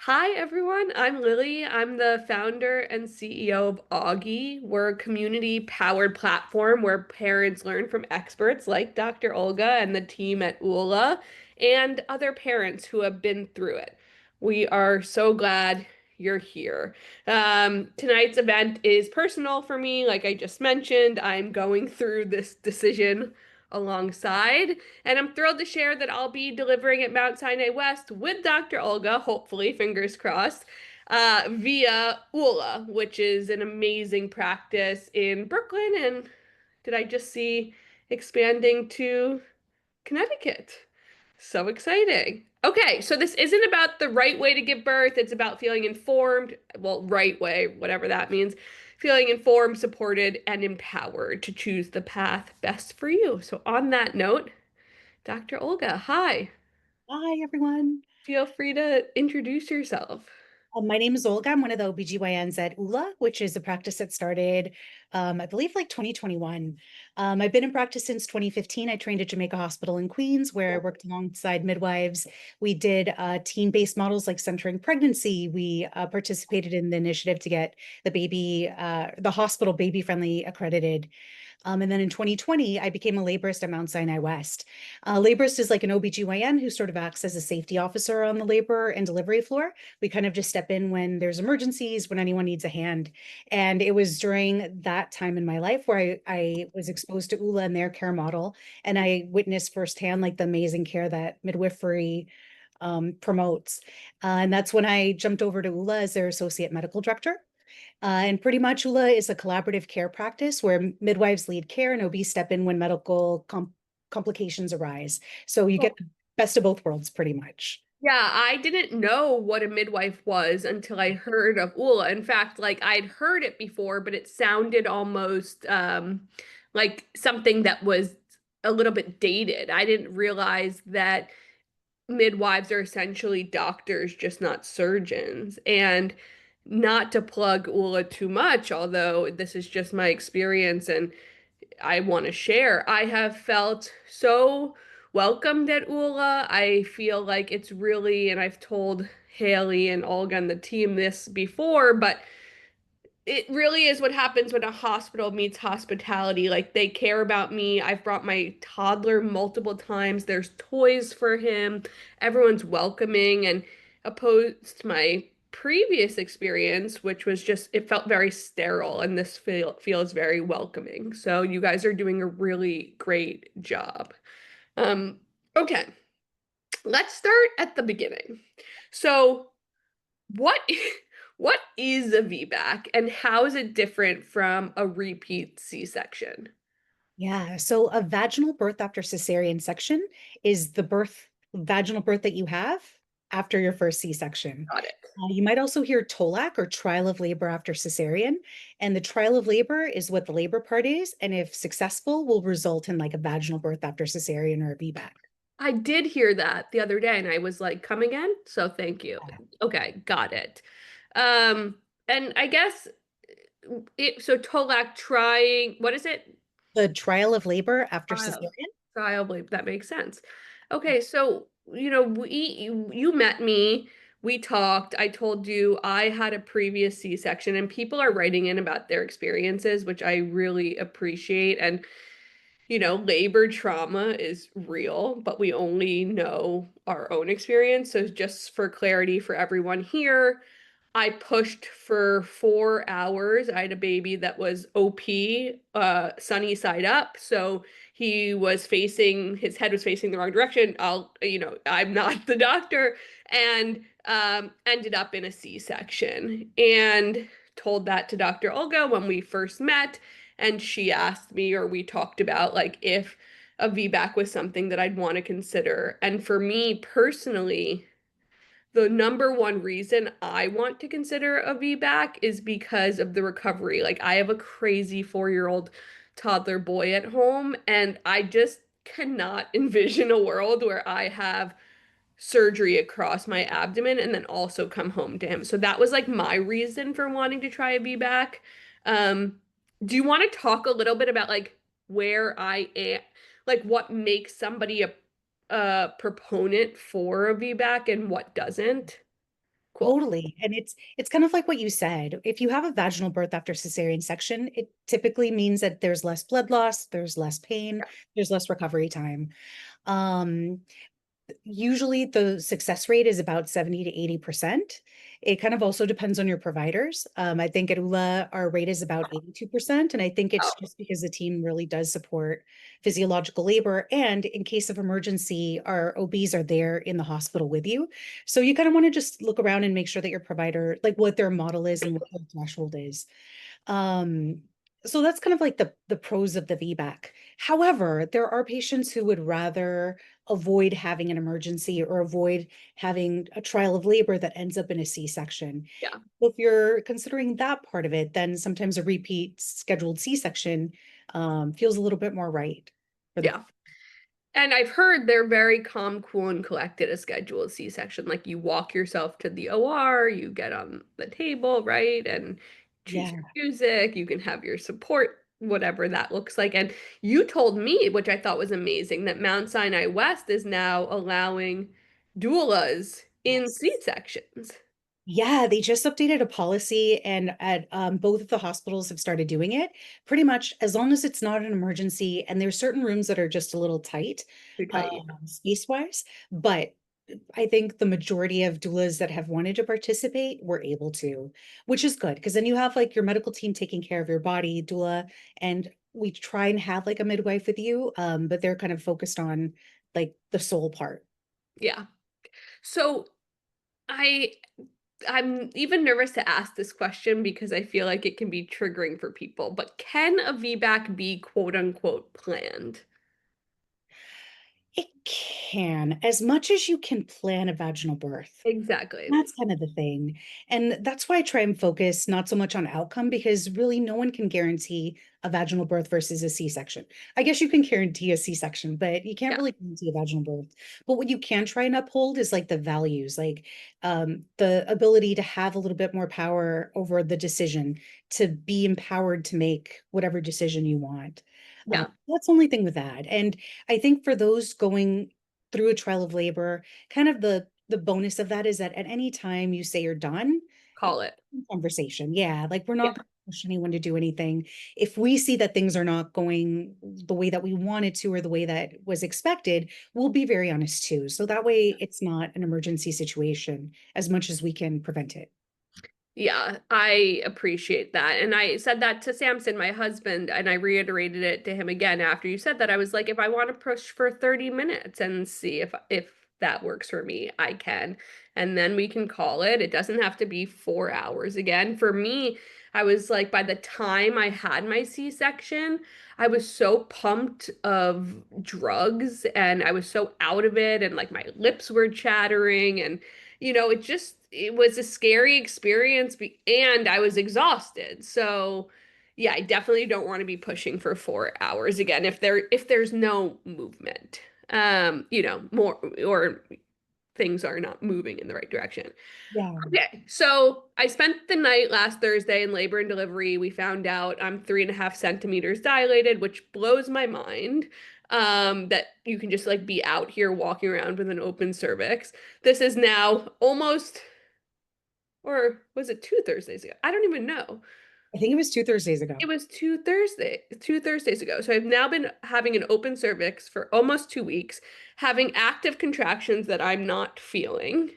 Hi, everyone. I'm Lily. I'm the founder and CEO of Auggie. We're a community-powered platform where parents learn from experts like Dr. Olga and the team at Oula and other parents who have been through it. We are so glad you're here. Tonight's event is personal for me. Like I just mentioned, I'm going through this decision alongside. And I'm thrilled to share that I'll be delivering at Mount Sinai West with Dr. Olga, hopefully, fingers crossed, via Oula, which is an amazing practice in Brooklyn. And did I just see expanding to Connecticut? So exciting. Okay, so this isn't about the right way to give birth. It's about feeling informed, well, right way, whatever that means. Feeling informed, supported, and empowered to choose the path best for you. So, on that note, Dr. Olga, hi. Hi, everyone. Feel free to introduce yourself. My name is Olga. I'm one of the OB-GYNs at Oula, which is a practice that started, I believe, like 2021. I've been in practice since 2015. I trained at Jamaica Hospital in Queens, where I worked alongside midwives. We did team-based models like centering pregnancy. We participated in the initiative to get the hospital baby-friendly accredited. And then in 2020, I became a laborist at Mount Sinai West. Laborist is like an OB-GYN who sort of acts as a safety officer on the labor and delivery floor. We kind of just step in when there's emergencies, when anyone needs a hand. And it was during that time in my life where I was exposed to ULA and their care model. And I witnessed firsthand like the amazing care that midwifery promotes. And that's when I jumped over to ULA as their associate medical director. And pretty much ULA is a collaborative care practice where midwives lead care and OB step in when complications arise. So you get the best of both worlds pretty much. Yeah, I didn't know what a midwife was until I heard of Oula. In fact, like I'd heard it before, but it sounded almost like something that was a little bit dated. I didn't realize that midwives are essentially doctors, just not surgeons. And not to plug Oula too much, although this is just my experience and I want to share. I have felt so welcomed at Oula. I feel like it's really, and I've told Haley and Olga and the team this before, but it really is what happens when a hospital meets hospitality. Like they care about me. I've brought my toddler multiple times. There's toys for him. Everyone's welcoming and opposed to my previous experience, which was just it felt very sterile and this feels very welcoming. So you guys are doing a really great job. Um, okay, let's start at the beginning. So what what is a VBAC and how is it different from a repeat C-section? Yeah. So a vaginal birth after cesarean section is the vaginal birth that you have after your first C-section. Got it. You might also hear TOLAC or trial of labor after cesarean. And the trial of labor is what the labor part is. And if successful, will result in like a vaginal birth after cesarean or a VBAC. I did hear that the other day and I was like, come again? So thank you. Okay, got it. Um, and I guess so Tolak trying, what is it? The trial of labor after Trial. cesarean. Trial, believe that makes sense. Okay, so you met me, we talked, I told you I had a previous C-section and people are writing in about their experiences, which I really appreciate. And labor trauma is real, but we only know our own experience. So just for clarity for everyone here, I pushed for 4 hours. I had a baby that was OP, sunny side up. So his head was facing the wrong direction. I'm not the doctor, and ended up in a C-section. And told that to Dr. Olga when we first met. And she asked me, or we talked about, like, if a VBAC was something that I'd want to consider. And for me personally, the number one reason I want to consider a VBAC is because of the recovery. Like, I have a crazy 4-year-old toddler boy at home, and I just cannot envision a world where I have surgery across my abdomen and then also come home to him. So that was like my reason for wanting to try a VBAC. Um, do you want to talk a little bit about like where I am, like what makes somebody a proponent for a VBAC and what doesn't? Cool. Totally. And it's kind of like what you said. If you have a vaginal birth after cesarean section, it typically means that there's less blood loss, there's less pain, Yeah. there's less recovery time. Um, Usually the success rate is about 70 to 80%. It kind of also depends on your providers. I think at Oula, our rate is about 82%. And I think Oh, it's just because the team really does support physiological labor. And in case of emergency, our OBs are there in the hospital with you. So you kind of want to just look around and make sure that your provider, like what their model is and what their threshold is. Um, so that's kind of like the pros of the VBAC. However, there are patients who would rather avoid having an emergency or avoid having a trial of labor that ends up in a C-section. yeah. If you're considering that part of it, then sometimes a repeat scheduled C-section feels a little bit more right for the. Yeah. And I've heard they're very calm, cool, and collected a scheduled C-section. Like you walk yourself to the OR, you get on the table, right? And choose your Yeah. music, you can have your support, whatever that looks like. And you told me, which I thought was amazing, that Mount Sinai West is now allowing doulas in Yes. C-sections. Yeah, they just updated a policy and at both of the hospitals have started doing it. Pretty much as long as it's not an emergency and there's certain rooms that are just a little tight Too tight. space-wise, but I think the majority of doulas that have wanted to participate were able to, which is good because then you have like your medical team taking care of your body, doula, and we try and have like a midwife with you, but they're kind of focused on like the soul part. Yeah. So I I'm even nervous to ask this question because I feel like it can be triggering for people. But can a VBAC be quote unquote planned? It can, as much as you can plan a vaginal birth. Exactly. That's kind of the thing. And that's why I try and focus not so much on outcome because really no one can guarantee a vaginal birth versus a C-section. I guess you can guarantee a C-section, but you can't Yeah. really guarantee a vaginal birth. But what you can try and uphold is like the values, like the ability to have a little bit more power over the decision, to be empowered to make whatever decision you want. Yeah. That's the only thing with that. And I think for those going through a trial of labor, kind of the bonus of that is that at any time you say you're done, Call it. conversation. Yeah, like we're Yeah. not going to push anyone to do anything. If we see that things are not going the way that we wanted to or the way that was expected, we'll be very honest too. So that way it's not an emergency situation as much as we can prevent it. Yeah, I appreciate that. And I said that to Samson, my husband, and I reiterated it to him again after you said that. I was like, if I want to push for 30 minutes and see if that works for me, I can. And then we can call it. It doesn't have to be 4 hours again. For me, I was like, by the time I had my C-section, I was so pumped of drugs and I was so out of it and like my lips were chattering and it was a scary experience and I was exhausted. So, yeah, I definitely don't want to be pushing for 4 hours again if there's no movement. More or things are not moving in the right direction. Yeah. Okay, so I spent the night last Thursday in labor and delivery. We found out I'm 3.5 centimeters dilated, which blows my mind. That you can just like be out here walking around with an open cervix. This is now almost, or was it 2 Thursdays ago? I don't even know. I think it was 2 Thursdays ago. It was 2 Thursdays ago. So I've now been having an open cervix for almost 2 weeks, having active contractions that I'm not feeling.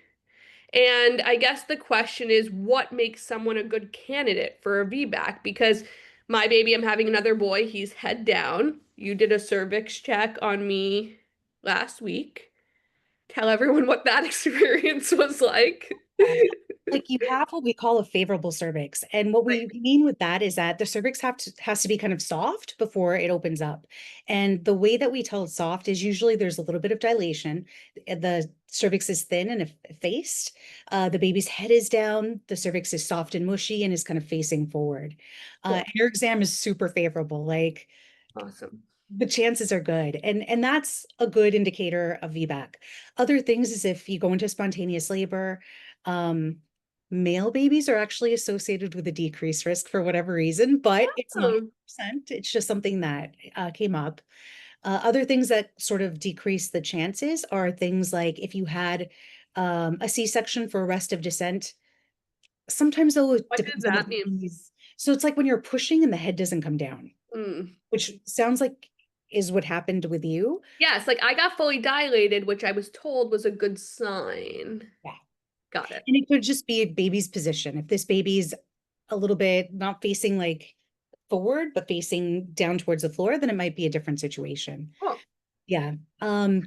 And I guess the question is, what makes someone a good candidate for a VBAC? Because my baby, I'm having another boy, he's head down. You did a cervix check on me last week. Tell everyone what that experience was like. Like you have what we call a favorable cervix. And what Right. we mean with that is that the cervix has to be kind of soft before it opens up. And the way that we tell it's soft is usually there's a little bit of dilation. The cervix is thin and effaced. The baby's head is down. The cervix is soft and mushy and is kind of facing forward. Cool. Your exam is super favorable. Like Awesome. the chances are good. And that's a good indicator of VBAC. Other things is if you go into spontaneous labor, um, male babies are actually associated with a decreased risk for whatever reason, but it's not Oh, 100%. It's just something that came up. Other things that sort of decrease the chances are things like if you had A C-section for arrest of descent. Sometimes though, it What does depends on the that mean? disease. So it's like when you're pushing and the head doesn't come down, Mm. which sounds like is what happened with you. Yes, like I got fully dilated, which I was told was a good sign. Yeah. Got it. And it could just be a baby's position. If this baby's a little bit not facing like forward, but facing down towards the floor, then it might be a different situation. Cool. Yeah.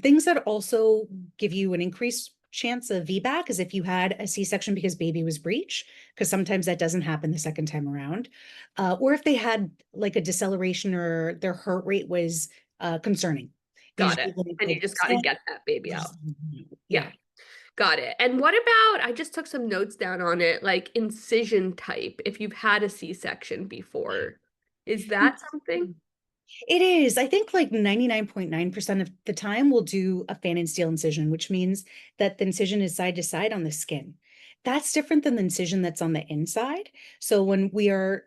Things that also give you an increased chance of VBAC is if you had a C-section because baby was breech, because sometimes that doesn't happen the second time around. Or if they had like a deceleration or their heart rate was concerning. Got it. Usually when And you it's just got to like get that baby you out. just, Yeah, yeah. got it. And what about, I just took some notes down on it, like incision type, if you've had a C-section before. Is that something? It is. I think like 99.9% of the time we'll do a fan and steel incision, which means that the incision is side to side on the skin. That's different than the incision that's on the inside. So when we are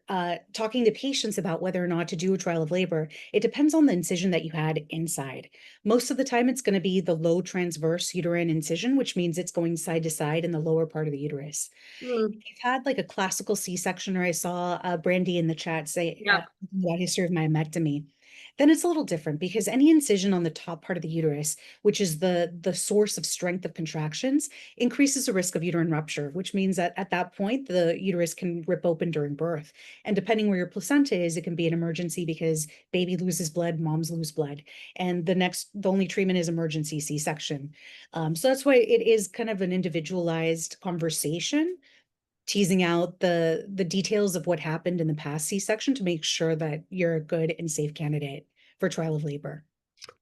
talking to patients about whether or not to do a trial of labor, it depends on the incision that you had inside. Most of the time, it's going to be the low transverse uterine incision, which means it's going side to side in the lower part of the uterus. Mm, You've had like a classical C-section, or I saw Brandy in the chat say yeah, about history of myomectomy, then it's a little different because any incision on the top part of the uterus, which is the source of strength of contractions, increases the risk of uterine rupture, which means that at that point the uterus can rip open during birth. And depending where your placenta is, it can be an emergency because baby loses blood, moms lose blood, and the only treatment is emergency C-section. So that's why it is kind of an individualized conversation, teasing out the details of what happened in the past C-section to make sure that you're a good and safe candidate for trial of labor.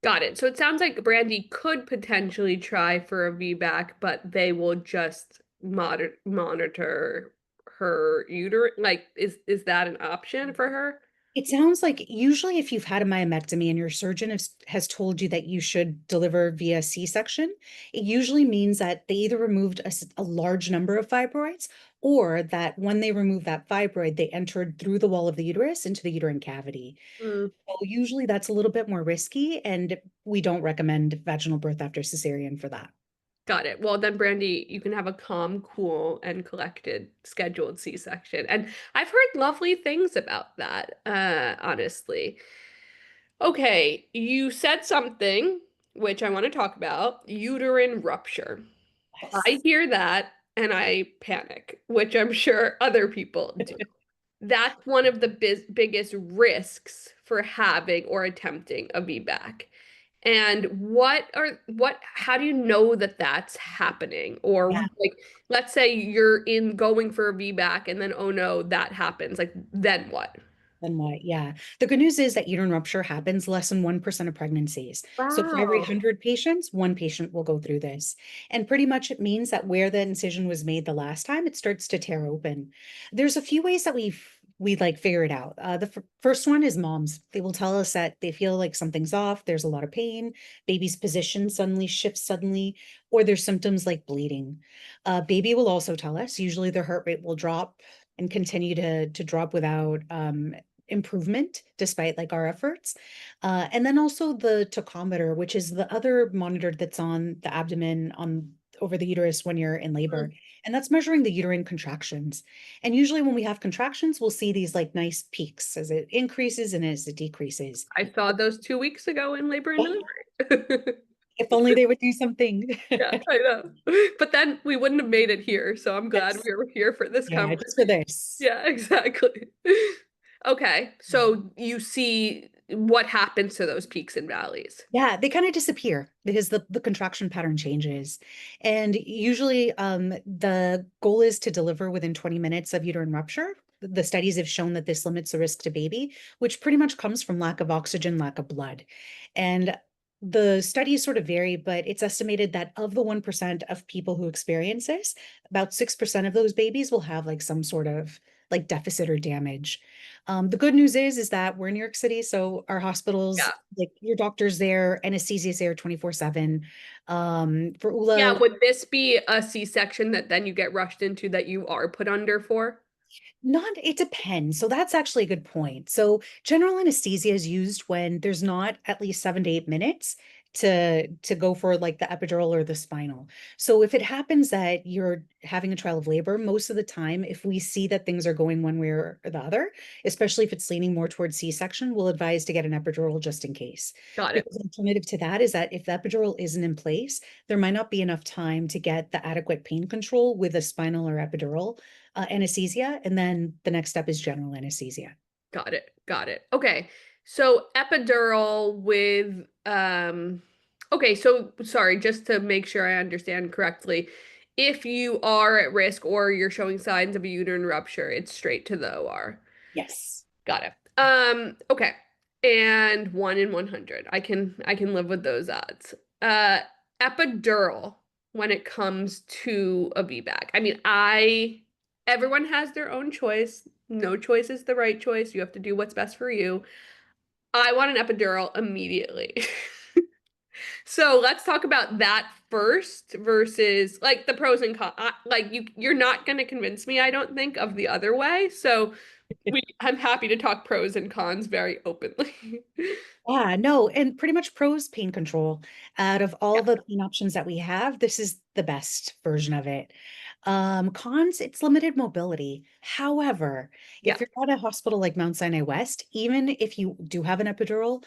got it. So it sounds like Brandy could potentially try for a VBAC, but they will just monitor her uterus. Like, is that an option for her? It sounds like usually if you've had a myomectomy and your surgeon has told you that you should deliver via C-section, it usually means that they either removed a large number of fibroids, or that when they remove that fibroid, they entered through the wall of the uterus into the uterine cavity. Mm. So usually that's a little bit more risky, and we don't recommend vaginal birth after cesarean for that. Got it. Well, then, Brandy, you can have a calm, cool, and collected scheduled C-section. And I've heard lovely things about that, honestly. Okay, you said something which I want to talk about, uterine rupture. I Yes. hear that and I panic, which I'm sure other people do. That's one of the biggest risks for having or attempting a VBAC. And how do you know that that's happening? Or Yeah. like, let's say you're in going for a VBAC and then, oh no, that happens. Like, then what? Then what? Yeah. The good news is that uterine rupture happens less than 1% of pregnancies. So for every Wow. 100 patients, one patient will go through this. And pretty much it means that where the incision was made the last time, it starts to tear open. There's a few ways that we like figure it out. The first one is moms. They will tell us that they feel like something's off. There's a lot of pain. Baby's position suddenly shifts suddenly, or there's symptoms like bleeding. Baby will also tell us, usually their heart rate will drop and continue to drop without improvement despite like our efforts. And then also the tachometer, which is the other monitor that's on the abdomen on over the uterus when you're in labor. And that's measuring the uterine contractions. And usually when we have contractions, we'll see these like nice peaks as it increases and as it decreases. I saw those 2 weeks ago in labor and Yeah, delivery. if only they would do something. Yeah, I know. But then we wouldn't have made it here, so I'm glad Yes. we were here for this Yeah, just for conversation. this. Yeah, exactly. Okay, so you see what happens to those peaks and valleys. Yeah, they kind of disappear because the contraction pattern changes. And usually the goal is to deliver within 20 minutes of uterine rupture. The studies have shown that this limits the risk to baby, which pretty much comes from lack of oxygen, lack of blood. And the studies sort of vary, but it's estimated that of the 1% of people who experience this, about 6% of those babies will have like some sort of like deficit or damage. The good news is that we're in New York City, so our hospitals, Yeah. like your doctor's there, anesthesia is there 24/7. For Yeah, Oula, would this be a C-section that then you get rushed into that you are put under for? not, it depends. So that's actually a good point. So general anesthesia is used when there's not at least 7 to 8 minutes to go for like the epidural or the spinal. So if it happens that you're having a trial of labor, most of the time, if we see that things are going one way or the other, especially if it's leaning more towards C-section, we'll advise to get an epidural just in case. Got it. Because the alternative to that is that if the epidural isn't in place, there might not be enough time to get the adequate pain control with a spinal or epidural anesthesia. And then the next step is general anesthesia. Got it. Got it. Okay. So epidural with okay, so sorry, just to make sure I understand correctly. If you are at risk or you're showing signs of a uterine rupture, it's straight to the OR. Yes. Got it. Okay. And 1 in 100. I can live with those odds. Uh, Epidural when it comes to a VBAC. I mean, everyone has their own choice. No choice is the right choice. You have to do what's best for you. I want an epidural immediately. So let's talk about that first versus like the pros and cons. Like you're not going to convince me, I don't think, of the other way. So I'm happy to talk pros and cons very openly. Yeah, no, and pretty much pros pain control. Out of all Yeah, the pain options that we have, this is the best version of it. Cons, it's limited mobility. However, yeah. if you're at a hospital like Mount Sinai West, even if you do have an epidural,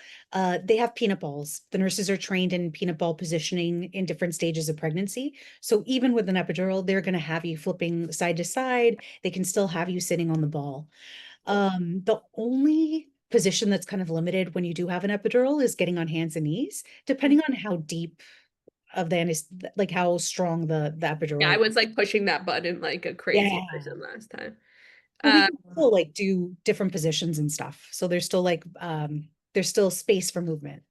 they have peanut balls. The nurses are trained in peanut ball positioning in different stages of pregnancy. So even with an epidural, they're going to have you flipping side to side. They can still have you sitting on the ball. The only position that's kind of limited when you do have an epidural is getting on hands and knees, depending on how deep of the like how strong the Yeah, I epidural. was like pushing that button like a crazy Yeah. person last time. But we Uh, can still like do different positions and stuff. So there's still space for movement.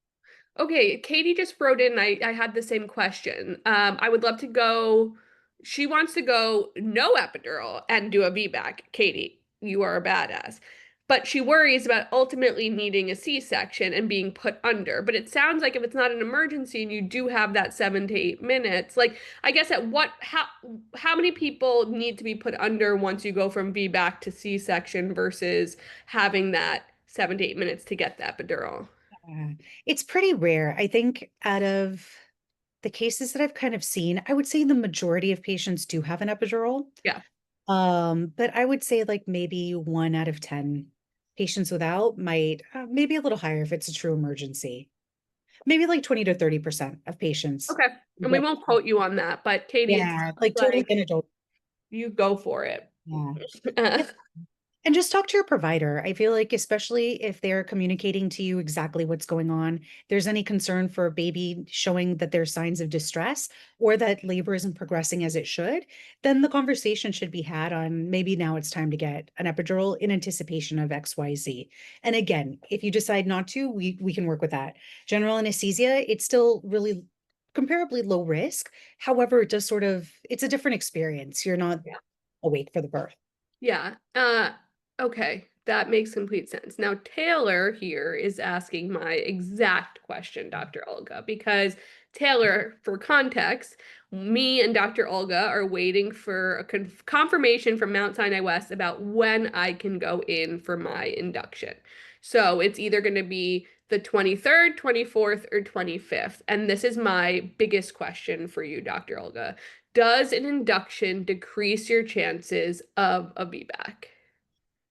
Okay, Katie just wrote in. I had the same question. I would love to go. She wants to go no epidural and do a VBAC. Katie, you are a badass. But she worries about ultimately needing a C-section and being put under. But it sounds like if it's not an emergency and you do have that 7 to 8 minutes, like I guess at what how many people need to be put under once you go from VBAC to C-section versus having that 7 to 8 minutes to get the epidural? It's pretty rare. I think out of the cases that I've kind of seen, I would say the majority of patients do have an epidural. Yeah. But I would say like maybe 1 out of 10 patients without might, maybe a little higher if it's a true emergency. Maybe like 20 to 30% of patients Okay. And we get, won't quote you on that, but Katie, it yeah, sounds like totally like anecdotal. you go for it. Yeah. Uh, And just talk to your provider. I feel like, especially if they're communicating to you exactly what's going on, there's any concern for a baby showing that there's signs of distress or that labor isn't progressing as it should, then the conversation should be had on maybe now it's time to get an epidural in anticipation of XYZ. And again, if you decide not to, we can work with that. General anesthesia, it's still really comparably low risk. However, it does sort of, it's a different experience. You're not yeah. awake for the birth. Yeah. Okay. That makes complete sense. Now, Taylor here is asking my exact question, Dr. Olga, because Taylor, for context, me and Dr. Olga are waiting for a confirmation from Mount Sinai West about when I can go in for my induction. So it's either going to be the 23rd, 24th, or 25th. And this is my biggest question for you, Dr. Olga. Does an induction decrease your chances of a VBAC?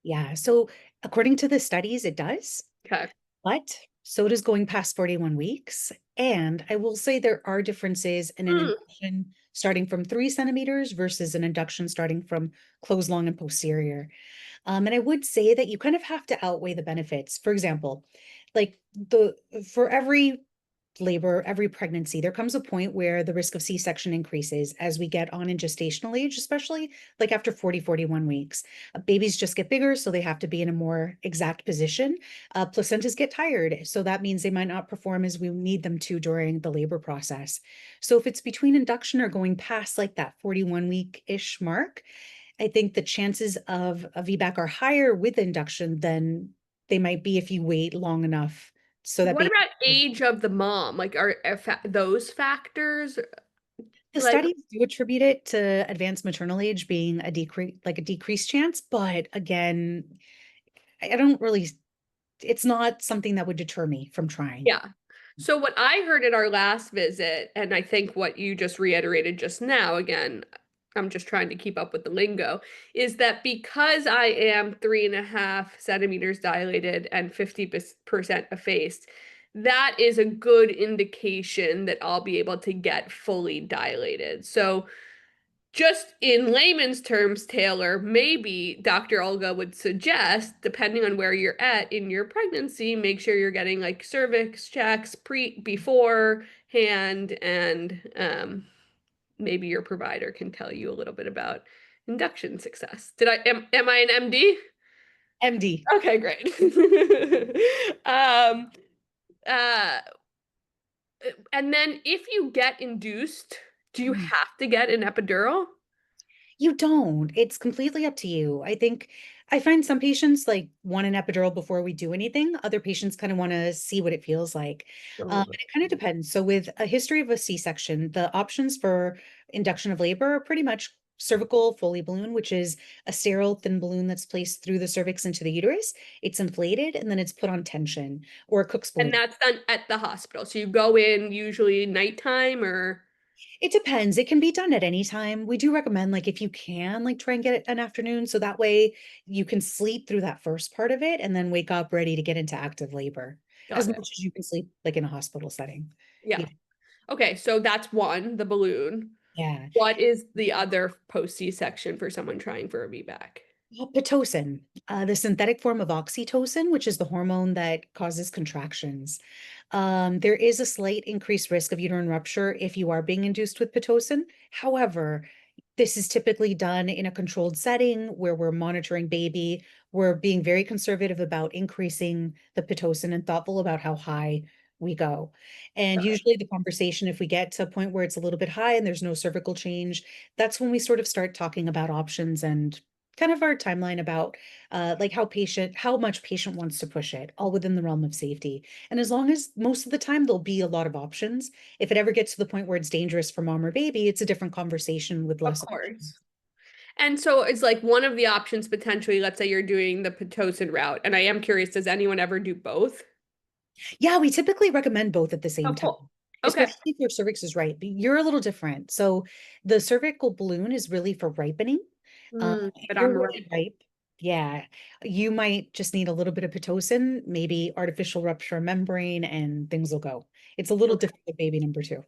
Yeah. So according to the studies, it does, Okay. but so does going past 41 weeks. And I will say there are differences in an Hmm. induction starting from 3 centimeters versus an induction starting from closed long and posterior. And I would say that you kind of have to outweigh the benefits. For example, like the for every labor, every pregnancy, there comes a point where the risk of C-section increases as we get on in gestational age, especially like after 40, 41 weeks. Babies just get bigger, so they have to be in a more exact position. Placentas get tired, so that means they might not perform as we need them to during the labor process. So if it's between induction or going past like that 41-week-ish mark, I think the chances of a VBAC are higher with induction than they might be if you wait long enough so that What baby. about age of the mom? Like, are those factors The like, studies do attribute it to advanced maternal age being a decrease, like a decreased chance, but again, I don't really, it's not something that would deter me from trying. yeah. So what I heard at our last visit, and I think what you just reiterated just now, again, I'm just trying to keep up with the lingo, is that because I am 3.5 centimeters dilated and 50% effaced, that is a good indication that I'll be able to get fully dilated. So just in layman's terms, Taylor, maybe Dr. Olga would suggest, depending on where you're at in your pregnancy, make sure you're getting like cervix checks beforehand, and maybe your provider can tell you a little bit about induction success. Am I an MD? MD. Okay, great. um, uh, and then if you get induced, do you Mhm. have to get an epidural? You don't. It's completely up to you. I think I find some patients like want an epidural before we do anything. Other patients kind of want to see what it feels like. And it kind of depends. So, with a history of a C-section, the options for induction of labor are pretty much cervical Foley balloon, which is a sterile thin balloon that's placed through the cervix into the uterus. It's inflated and then it's put on tension, or a Cook's And balloon. that's done at the hospital. So you go in usually nighttime or It depends. It can be done at any time. We do recommend, like, if you can, like, try and get it an afternoon so that way you can sleep through that first part of it and then wake up ready to get into active labor as got it. much as you can sleep, like, in a hospital setting. Yeah. Yeah. Okay, so that's one, the balloon. Yeah. What is the other post C-section for someone trying for a VBAC? Pitocin, the synthetic form of oxytocin, which is the hormone that causes contractions. There is a slight increased risk of uterine rupture if you are being induced with Pitocin. However, this is typically done in a controlled setting where we're monitoring baby. We're being very conservative about increasing the Pitocin and thoughtful about how high we go. And Got it. usually the conversation, if we get to a point where it's a little bit high and there's no cervical change, that's when we sort of start talking about options and kind of our timeline about like how much patient wants to push it, all within the realm of safety. And as long as most of the time there'll be a lot of options, if it ever gets to the point where it's dangerous for mom or baby, it's a different conversation with Of less course. options. And so it's like one of the options potentially, let's say you're doing the Pitocin route. And I am curious, does anyone ever do both? Yeah, we typically recommend both at the Oh, same time, cool. Okay. especially if your cervix is right. But you're a little different. So the cervical balloon is really for ripening. If But you're I'm really right. ripe, yeah, you might just need a little bit of Pitocin, maybe artificial rupture membrane, and things will go. It's a little Okay. different with baby number two.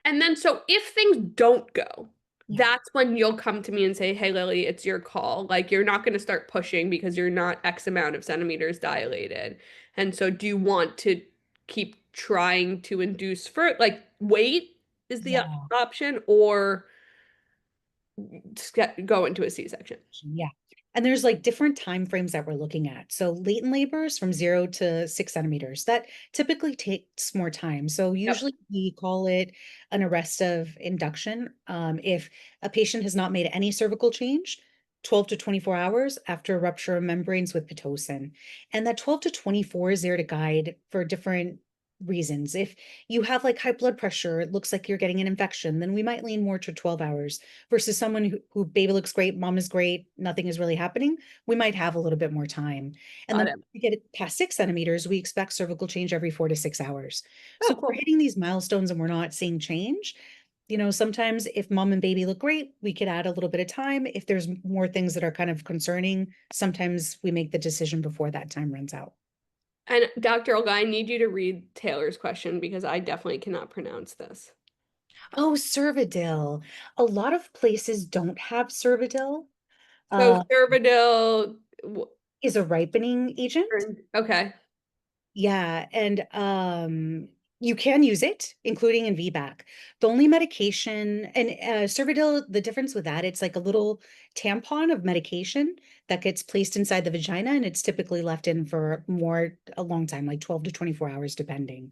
And then so if things don't go, Yeah. that's when you'll come to me and say, "Hey Lily, it's your call." Like you're not going to start pushing because you're not X amount of centimeters dilated. And so do you want to keep trying to induce for like wait is the Yeah. option or go into a C-section? Yeah. And there's like different time frames that we're looking at. So latent labor is from 0 to 6 centimeters. That typically takes more time. So Yep. usually we call it an arrest of induction. If a patient has not made any cervical change, 12 to 24 hours after rupture of membranes with Pitocin. And that 12 to 24 is there to guide for different reasons. If you have like high blood pressure, it looks like you're getting an infection, then we might lean more to 12 hours versus someone who baby looks great, mom is great, nothing is really happening, we might have a little bit more time. And Got then it. we get it past 6 centimeters, we expect cervical change every 4 to 6 hours. So Oh, if we're cool. hitting these milestones and we're not seeing change, sometimes if mom and baby look great, we could add a little bit of time. If there's more things that are kind of concerning, sometimes we make the decision before that time runs out. And Dr. Olga, I need you to read Taylor's question because I definitely cannot pronounce this. Oh, Cervidil. A lot of places don't have Cervidil. So Uh, Cervidil, is a ripening agent. okay. Yeah, and you can use it, including in VBAC. The only medication and Cervidil, the difference with that, it's like a little tampon of medication that gets placed inside the vagina, and it's typically left in for a long time, like 12 to 24 hours, depending.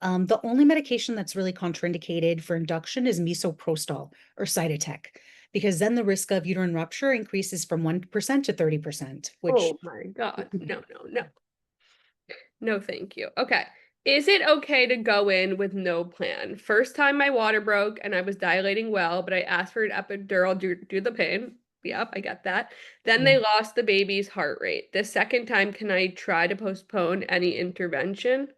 The only medication that's really contraindicated for induction is misoprostol or Cytotec, because then the risk of uterine rupture increases from 1% to 30%, which Oh my God. No, no, no. No, thank you. Okay. Is it okay to go in with no plan? First time my water broke and I was dilating well, but I asked for an epidural due to the pain. Yep, I get that. Then yeah. they lost the baby's heart rate. The second time, can I try to postpone any intervention?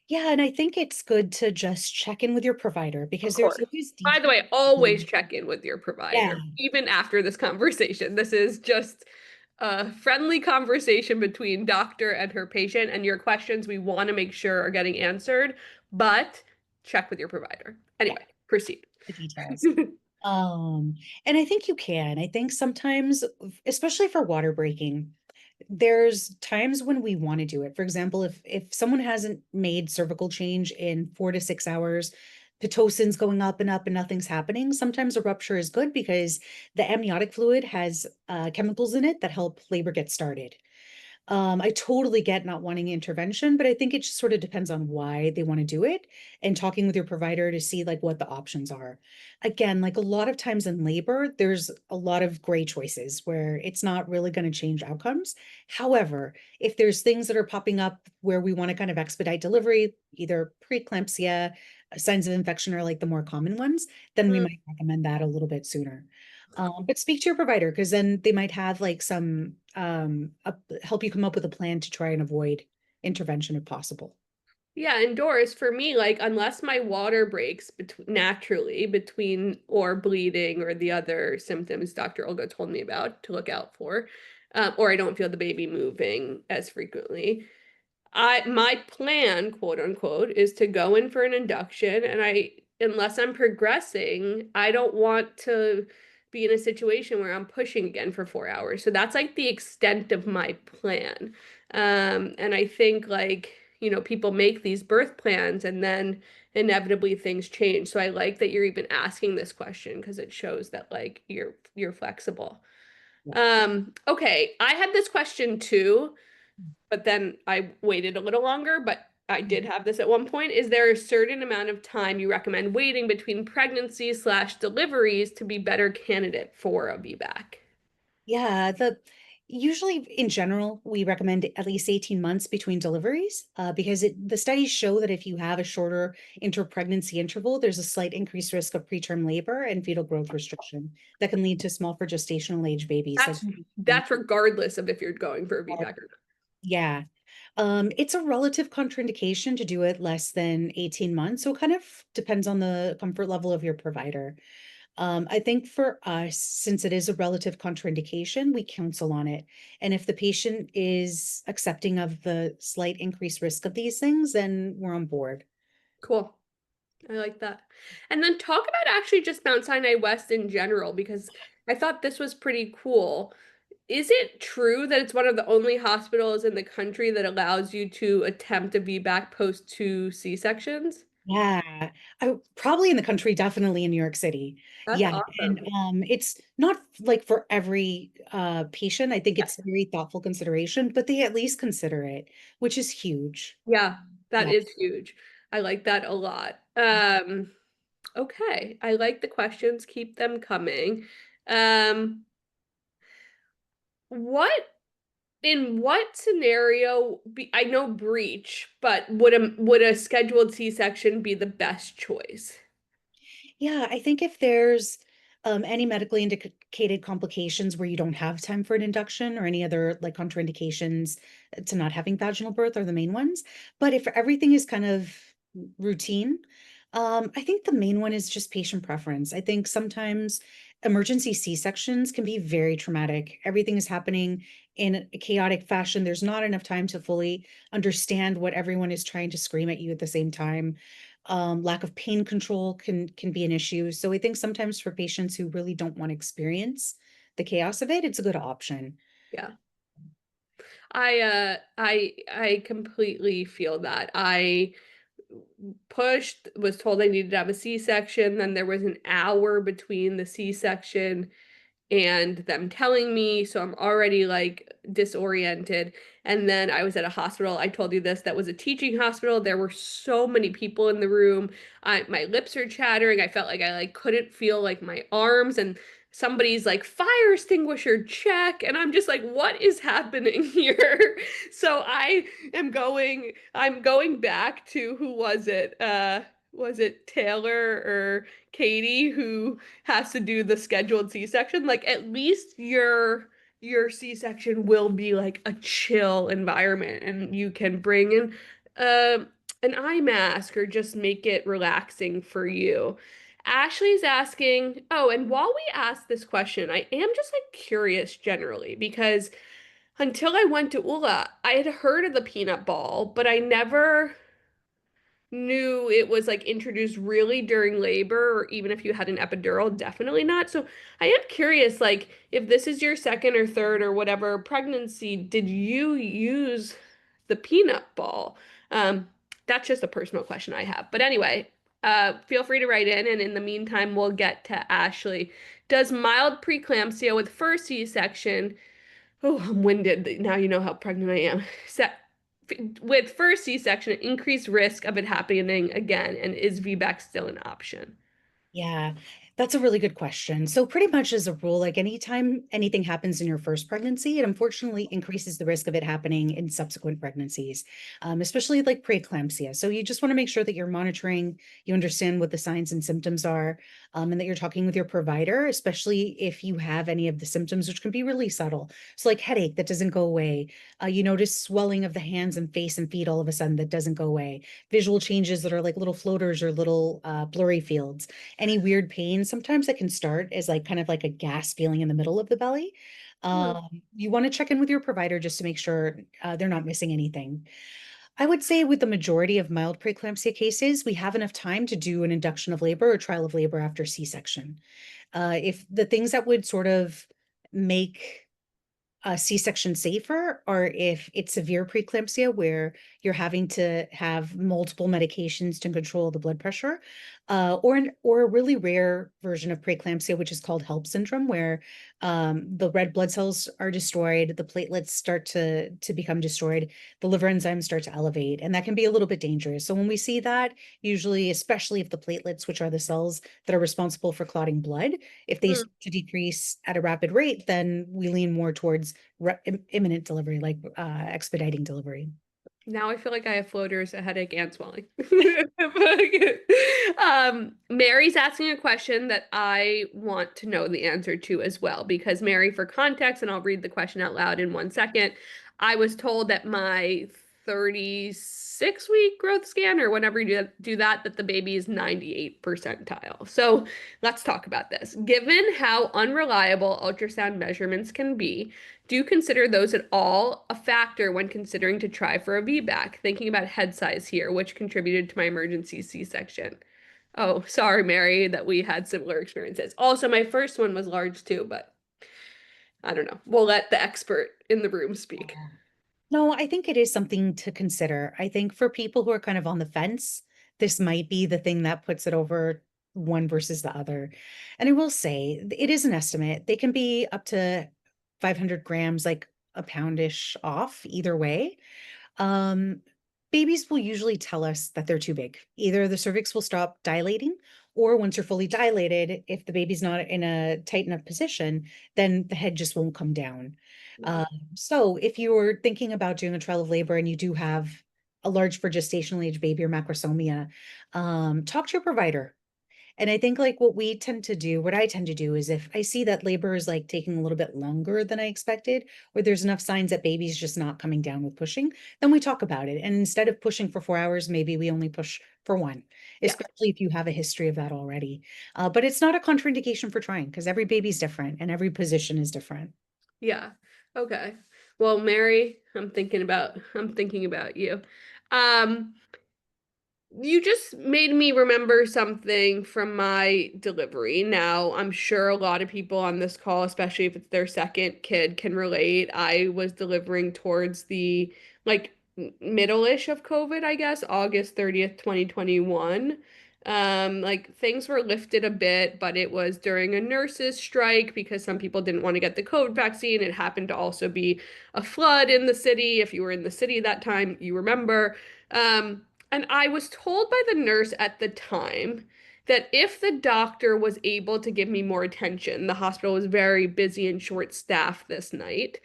Yeah, and I think it's good to just check in with your provider Of because there's course. always By the details. way, always check in with your provider, Yeah, even after this conversation. This is just a friendly conversation between doctor and her patient, and your questions we want to make sure are getting answered, but check with your provider. yeah, Anyway, proceed. the details. Um, and I think you can. I think sometimes, especially for water breaking, there's times when we want to do it. For example, if someone hasn't made cervical change in 4 to 6 hours, pitocinin's going up and up and nothing's happening. Sometimes a rupture is good because the amniotic fluid has chemicals in it that help labor get started. I totally get not wanting intervention, but I think it just sort of depends on why they want to do it and talking with your provider to see like what the options are. Again, like a lot of times in labor, there's a lot of gray choices where it's not really going to change outcomes. However, if there's things that are popping up where we want to kind of expedite delivery, either preeclampsia, signs of infection are like the more common ones, then we Mm. might recommend that a little bit sooner. But speak to your provider because then they might have like some help you come up with a plan to try and avoid intervention if possible. Yeah, indoors for me, like unless my water breaks between naturally between or bleeding or the other symptoms Dr. Olga told me about to look out for, or I don't feel the baby moving as frequently. My plan, quote unquote, is to go in for an induction, and unless I'm progressing, I don't want to be in a situation where I'm pushing again for 4 hours. So that's like the extent of my plan. And I think like, people make these birth plans and then inevitably things change. So I like that you're even asking this question because it shows that like you're flexible. Yeah. Okay, I had this question too, but then I waited a little longer, but I did have this at one point. Is there a certain amount of time you recommend waiting between pregnancies/deliveries to be better candidate for a VBAC? Yeah, the usually in general, we recommend at least 18 months between deliveries, because the studies show that if you have a shorter inter-pregnancy interval, there's a slight increased risk of preterm labor and fetal growth restriction that can lead to small for gestational age babies. Like, That's regardless of if you're going for a VBAC or yeah. It's a relative contraindication to do it less than 18 months. So it kind of depends on the comfort level of your provider. I think for us, since it is a relative contraindication, we counsel on it. And if the patient is accepting of the slight increased risk of these things, then we're on board. not. Cool. I like that. And then talk about actually just Mount Sinai West in general, because I thought this was pretty cool. Is it true that it's one of the only hospitals in the country that allows you to attempt a VBAC post two C-sections? Yeah, I probably in the country, definitely in New York City. That's Yeah, and awesome. it's not like for every patient. I think Yeah. it's a very thoughtful consideration, but they at least consider it, which is huge. Yeah, that Yeah. is huge. I like that a lot. Okay. I like the questions. Keep them coming. Um, what in what scenario I know breech, but would a scheduled C-section be the best choice? Yeah, I think if there's any medically indicated complications where you don't have time for an induction or any other like contraindications to not having vaginal birth are the main ones. But if everything is kind of routine, I think the main one is just patient preference. I think sometimes emergency C-sections can be very traumatic. Everything is happening in a chaotic fashion. There's not enough time to fully understand what everyone is trying to scream at you at the same time. Lack of pain control can be an issue. So I think sometimes for patients who really don't want to experience the chaos of it, it's a good option. Yeah. I completely feel that. I pushed, was told I needed to have a C-section, then there was an hour between the C-section and them telling me, so I'm already like disoriented. And then I was at a hospital. I told you this, that was a teaching hospital. There were so many people in the room. My lips are chattering. I felt like I like couldn't feel like my arms, and somebody's like fire extinguisher check, and I'm just like, what is happening here? So I'm going back to, who was it? Was it Taylor or Katie who has to do the scheduled C-section? Like at least your C-section will be like a chill environment, and you can bring in an eye mask or just make it relaxing for you? Ashley's asking, oh, and while we ask this question, I am just like curious generally because until I went to Oula, I had heard of the peanut ball, but I never knew it was like introduced really during labor or even if you had an epidural, definitely not. So I am curious, like, if this is your second or third or whatever pregnancy, did you use the peanut ball? Um, that's just a personal question I have. But anyway, feel free to write in, and in the meantime, we'll get to Ashley. Does mild preeclampsia with first C-section, oh, I'm winded. Now you know how pregnant I am. With first C-section, increased risk of it happening again, and is VBAC still an option? Yeah, that's a really good question. So pretty much as a rule, like anytime anything happens in your first pregnancy, it unfortunately increases the risk of it happening in subsequent pregnancies, especially like preeclampsia. So you just want to make sure that you're monitoring, you understand what the signs and symptoms are, and that you're talking with your provider, especially if you have any of the symptoms, which can be really subtle. So like headache that doesn't go away, you notice swelling of the hands and face and feet all of a sudden that doesn't go away, visual changes that are like little floaters or little blurry fields, any weird pain. Sometimes it can start as like kind of like a gas feeling in the middle of the belly. Hmm. You want to check in with your provider just to make sure they're not missing anything. I would say with the majority of mild preeclampsia cases, we have enough time to do an induction of labor or trial of labor after C-section. If the things that would sort of make a C-section safer, or if it's severe preeclampsia where you're having to have multiple medications to control the blood pressure, or a really rare version of preeclampsia, which is called HELP syndrome, where the red blood cells are destroyed, the platelets start to become destroyed, the liver enzymes start to elevate, and that can be a little bit dangerous. So when we see that, usually, especially if the platelets, which are the cells that are responsible for clotting blood, if they Hmm. start to decrease at a rapid rate, then we lean more towards imminent delivery, like expediting delivery. Now I feel like I have floaters, a headache, and swelling. Mary's asking a question that I want to know the answer to as well, because Mary, for context, and I'll read the question out loud in 1 second, I was told that my 36-week growth scan, or whenever you do that, that the baby is 98 percentile. So let's talk about this. Given how unreliable ultrasound measurements can be, do you consider those at all a factor when considering to try for a VBAC? Thinking about head size here, which contributed to my emergency C-section. Oh, sorry, Mary, that we had similar experiences. Also, my first one was large too, but I don't know. We'll let the expert in the room speak. No, I think it is something to consider. I think for people who are kind of on the fence, this might be the thing that puts it over one versus the other. And I will say it is an estimate. They can be up to 500 grams, like a poundish off either way. Um, Babies will usually tell us that they're too big. Either the cervix will stop dilating, or once you're fully dilated, if the baby's not in a tight enough position, then the head just won't come down. Wow. So if you're thinking about doing a trial of labor and you do have a large for gestational age baby or macrosomia, talk to your provider. And I think like what I tend to do is if I see that labor is like taking a little bit longer than I expected, or there's enough signs that baby's just not coming down with pushing, then we talk about it. And instead of pushing for 4 hours, maybe we only push for one, Yeah. especially if you have a history of that already. But it's not a contraindication for trying because every baby's different and every position is different. Yeah. Okay. Well, Mary, I'm thinking about you. Um, You just made me remember something from my delivery. Now, I'm sure a lot of people on this call, especially if it's their second kid, can relate. I was delivering towards the like middle-ish of COVID, I guess, August 30th, 2021. Like things were lifted a bit, but it was during a nurses' strike because some people didn't want to get the COVID vaccine. It happened to also be a flood in the city. If you were in the city that time, you remember. Um, and I was told by the nurse at the time that if the doctor was able to give me more attention, the hospital was very busy and short-staffed this night,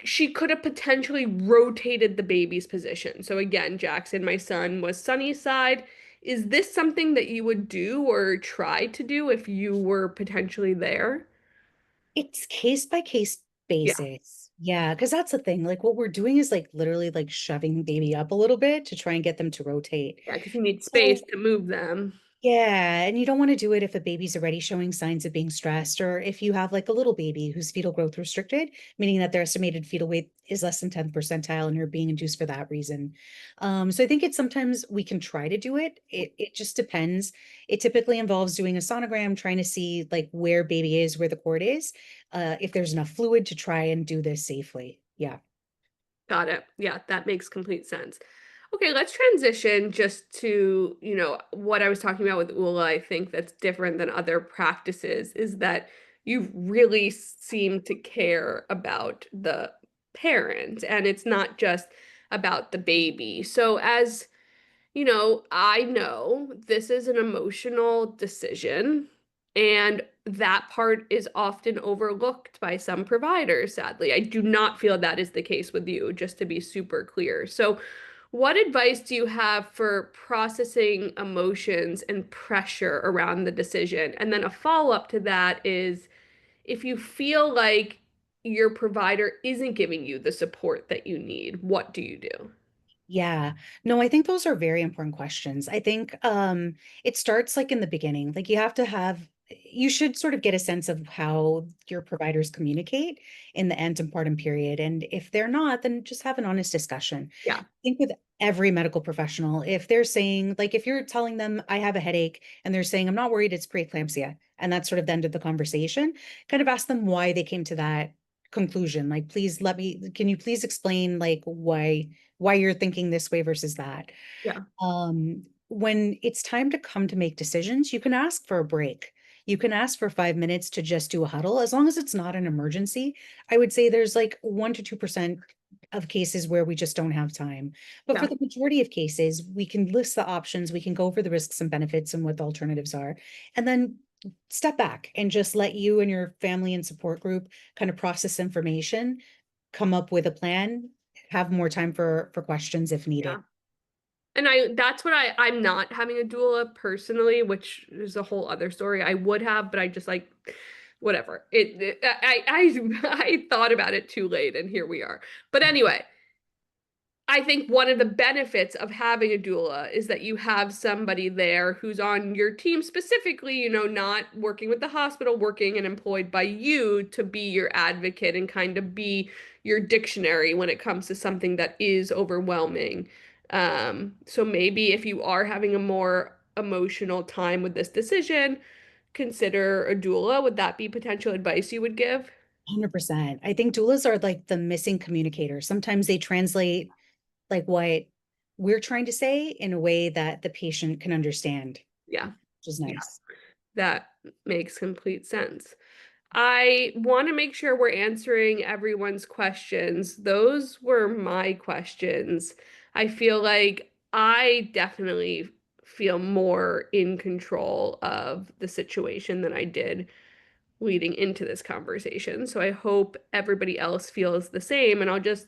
she could have potentially rotated the baby's position. So again, Jackson, my son, was sunny side. Is this something that you would do or try to do if you were potentially there? It's case by case Yeah. basis. Yeah, because that's the thing. Like what we're doing is like literally like shoving the baby up a little bit to try and get them to rotate. Yeah, because you need space So to move them. yeah, and you don't want to do it if a baby's already showing signs of being stressed, or if you have like a little baby whose fetal growth restricted, meaning that their estimated fetal weight is less than 10th percentile and you're being induced for that reason. So I think it's sometimes we can try to do it. It just depends. It typically involves doing a sonogram, trying to see like where baby is, where the cord is, if there's enough fluid to try and do this safely. Yeah. Got it. Yeah, that makes complete sense. Okay, let's transition just to, what I was talking about with Ula. I think that's different than other practices is that you really seem to care about the parent and it's not just about the baby. So as I know this is an emotional decision, and that part is often overlooked by some providers, sadly. I do not feel that is the case with you, just to be super clear. So, what advice do you have for processing emotions and pressure around the decision? And then a follow-up to that is if you feel like your provider isn't giving you the support that you need, what do you do? Yeah. No, I think those are very important questions. I think it starts like in the beginning. Like you should sort of get a sense of how your providers communicate in the antepartum period. And if they're not, then just have an honest discussion. Yeah, I think with every medical professional, if they're saying, like if you're telling them I have a headache and they're saying I'm not worried, it's preeclampsia, and that's sort of the end of the conversation, kind of ask them why they came to that conclusion. Like, can you please explain like why you're thinking this way versus that. yeah, When it's time to come to make decisions, you can ask for a break. You can ask for 5 minutes to just do a huddle, as long as it's not an emergency. I would say there's like 1 to 2% of cases where we just don't have time. But for yeah, the majority of cases, we can list the options, we can go over the risks and benefits and what the alternatives are, and then step back and just let you and your family and support group kind of process information, come up with a plan, have more time for questions if needed. yeah. And that's what I'm not having a doula personally, which is a whole other story. I would have, but I just like whatever. I thought about it too late and here we are. But anyway, I think one of the benefits of having a doula is that you have somebody there who's on your team specifically, not working with the hospital, working and employed by you to be your advocate and kind of be your dictionary when it comes to something that is overwhelming. So maybe if you are having a more emotional time with this decision, consider a doula. Would that be potential advice you would give? 100%. I think doulas are like the missing communicator. Sometimes they translate like what we're trying to say in a way that the patient can understand, Yeah, which is yeah, nice. that makes complete sense. I want to make sure we're answering everyone's questions. Those were my questions. I feel like I definitely feel more in control of the situation than I did leading into this conversation. So I hope everybody else feels the same. And I'll just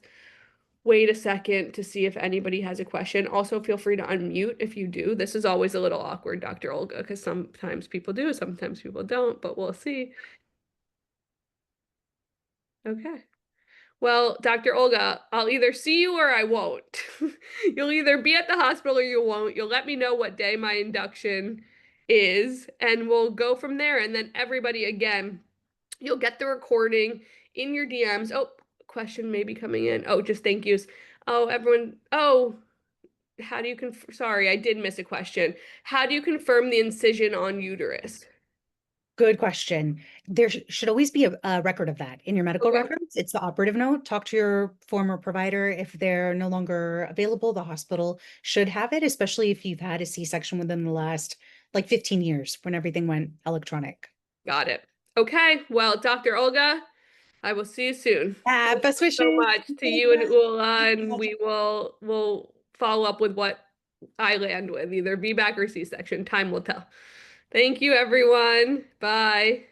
wait a second to see if anybody has a question. Also, feel free to unmute if you do. This is always a little awkward, Dr. Olga, because sometimes people do, sometimes people don't, but we'll see. Okay. Well, Dr. Olga, I'll either see you or I won't. You'll either be at the hospital or you won't. You'll let me know what day my induction is, and we'll go from there. And then everybody, again, you'll get the recording in your DMs. Oh, question may be coming in. Oh, just thank yous. Oh, everyone. Oh, how do you sorry, I did miss a question. How do you confirm the incision on uterus? Good question. There should always be a record of that in your medical Okay. records. It's the operative note. Talk to your former provider. If they're no longer available, the hospital should have it, especially if you've had a C-section within the last like 15 years when everything went electronic. Got it. Okay. Well, Dr. Olga, I will see you soon. Ah, Thank best you so wishes. much to you and Ula, and we'll follow up with what I land with, either VBAC or C-section. Time will tell. Thank you, everyone. Bye.